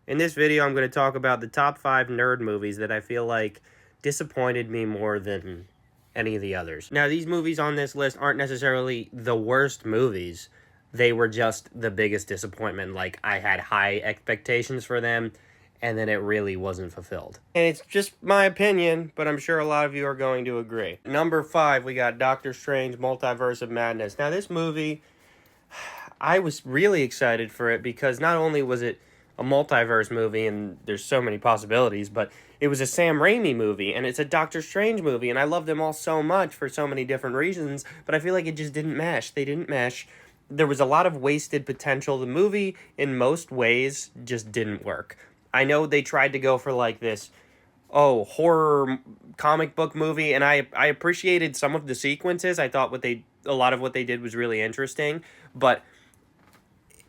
In this video, I'm going to talk about the top 5 nerd movies that I feel like disappointed me more than any of the others. Now, these movies on this list aren't necessarily the worst movies. They were just the biggest disappointment. Like, I had high expectations for them, and then it really wasn't fulfilled. And it's just my opinion, but I'm sure a lot of you are going to agree. Number 5, we got Doctor Strange Multiverse of Madness. Now, this movie, I was really excited for it because not only was it a multiverse movie and there's so many possibilities, but it was a Sam Raimi movie and it's a Doctor Strange movie, and I love them all so much for so many different reasons, but I feel like it just didn't mesh. They didn't mesh. There was a lot of wasted potential. The movie, in most ways, just didn't work. I know they tried to go for like this, horror comic book movie, and I appreciated some of the sequences. I thought a lot of what they did was really interesting, but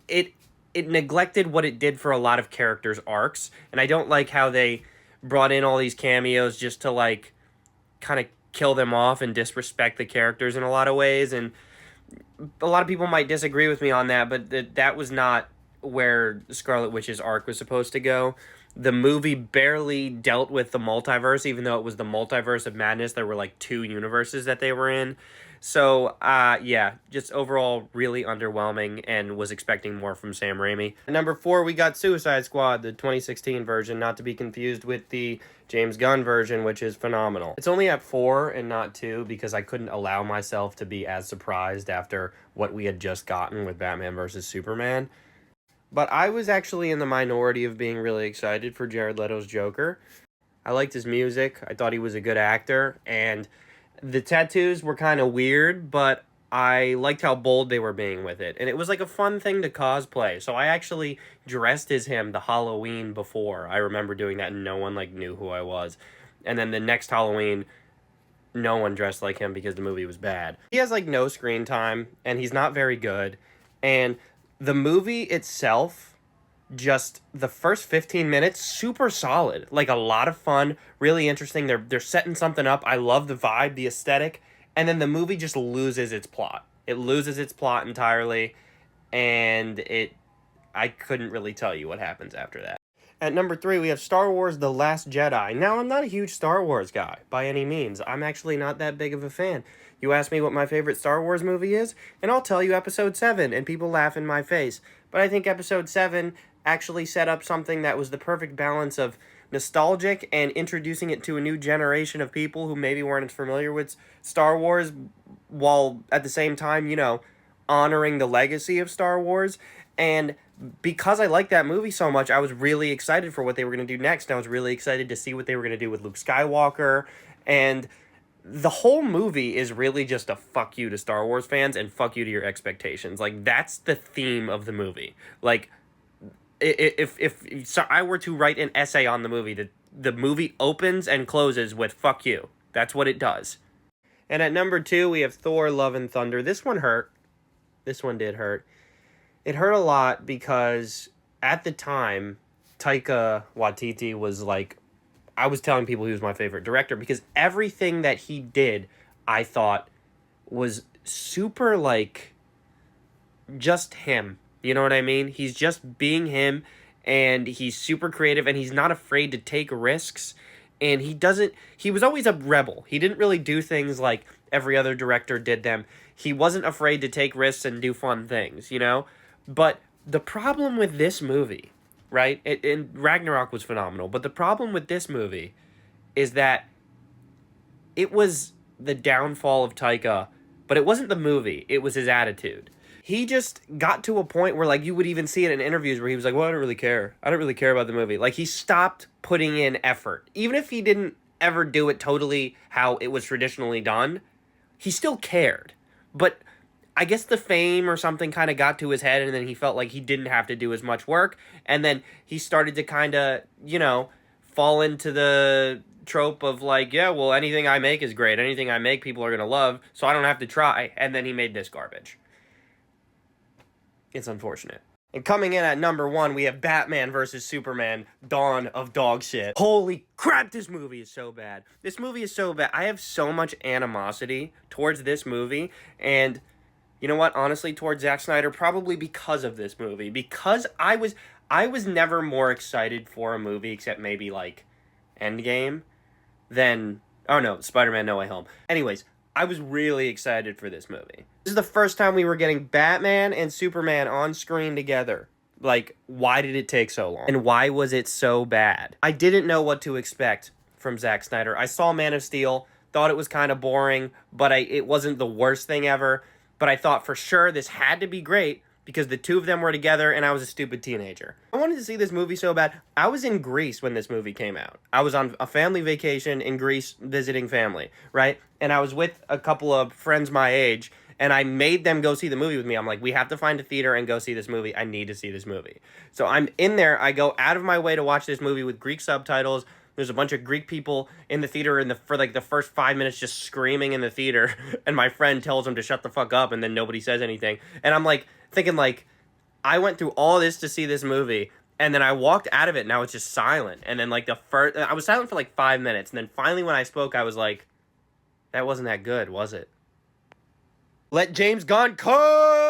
it neglected what it did for a lot of characters' arcs, and I don't like how they brought in all these cameos just to like kind of kill them off and disrespect the characters in a lot of ways. And a lot of people might disagree with me on that, but that was not where Scarlet Witch's arc was supposed to go. The movie barely dealt with the multiverse, even though it was the Multiverse of Madness. There were like 2 universes that they were in. So, yeah, just overall really underwhelming, and was expecting more from Sam Raimi. Number 4, we got Suicide Squad, the 2016 version, not to be confused with the James Gunn version, which is phenomenal. It's only at 4 and not 2 because I couldn't allow myself to be as surprised after what we had just gotten with Batman vs. Superman. But I was actually in the minority of being really excited for Jared Leto's Joker. I liked his music. I thought he was a good actor, and the tattoos were kind of weird, but I liked how bold they were being with it. And it was like a fun thing to cosplay. So I actually dressed as him the Halloween before. I remember doing that, and no one like knew who I was. And then the next Halloween, no one dressed like him because the movie was bad. He has like no screen time, and he's not very good. And the movie itself, just the first 15 minutes, super solid. Like, a lot of fun, really interesting. They're setting something up. I love the vibe, the aesthetic. And then the movie just loses its plot. It loses its plot entirely, and I couldn't really tell you what happens after that. At number 3, we have Star Wars The Last Jedi. Now, I'm not a huge Star Wars guy, by any means. I'm actually not that big of a fan. You ask me what my favorite Star Wars movie is, and I'll tell you Episode 7, and people laugh in my face. But I think Episode 7 actually set up something that was the perfect balance of nostalgic and introducing it to a new generation of people who maybe weren't as familiar with Star Wars, while at the same time, honoring the legacy of Star Wars. And because I liked that movie so much, I was really excited for what they were going to do next. I was really excited to see what they were going to do with Luke Skywalker. And the whole movie is really just a fuck you to Star Wars fans and fuck you to your expectations. Like, that's the theme of the movie. Like, if I were to write an essay on the movie, the movie opens and closes with fuck you. That's what it does. And at number 2, we have Thor Love and Thunder. This one hurt. This one did hurt. It hurt a lot because at the time, Taika Waititi was like, I was telling people he was my favorite director because everything that he did, I thought, was super, like, just him. You know what I mean? He's just being him, and he's super creative, and he's not afraid to take risks, and he was always a rebel. He didn't really do things like every other director did them. He wasn't afraid to take risks and do fun things, But the problem with this movie, right? And Ragnarok was phenomenal, but the problem with this movie is that it was the downfall of Taika, but it wasn't the movie. It was his attitude. He just got to a point where, like, you would even see it in interviews where he was like, well, I don't really care. I don't really care about the movie. Like, he stopped putting in effort. Even if he didn't ever do it totally how it was traditionally done, he still cared. But I guess the fame or something kind of got to his head, and then he felt like he didn't have to do as much work. And then he started to kind of, fall into the trope of like, yeah, well, anything I make is great. Anything I make, people are going to love, so I don't have to try. And then he made this garbage. It's unfortunate. And coming in at number 1, we have Batman vs. Superman, Dawn of Dog Shit. Holy crap, this movie is so bad. This movie is so bad. I have so much animosity towards this movie, and you know what? Honestly, towards Zack Snyder, probably because of this movie. Because I was never more excited for a movie, except maybe, like, Endgame, than... Oh, no, Spider-Man No Way Home. Anyways, I was really excited for this movie. This is the first time we were getting Batman and Superman on screen together. Like, why did it take so long? And why was it so bad? I didn't know what to expect from Zack Snyder. I saw Man of Steel, thought it was kind of boring, but it wasn't the worst thing ever. But I thought for sure this had to be great because the two of them were together and I was a stupid teenager. I wanted to see this movie so bad. I was in Greece when this movie came out. I was on a family vacation in Greece visiting family, right? And I was with a couple of friends my age, and I made them go see the movie with me. I'm like, we have to find a theater and go see this movie. I need to see this movie. So I'm in there. I go out of my way to watch this movie with Greek subtitles. There's a bunch of Greek people in the theater for like the first 5 minutes just screaming in the theater. And my friend tells them to shut the fuck up, and then nobody says anything. And I'm like thinking like, I went through all this to see this movie, and then I walked out of it and I was just silent. And then like I was silent for like 5 minutes. And then finally when I spoke, I was like, that wasn't that good, was it? Let James Gunn cook!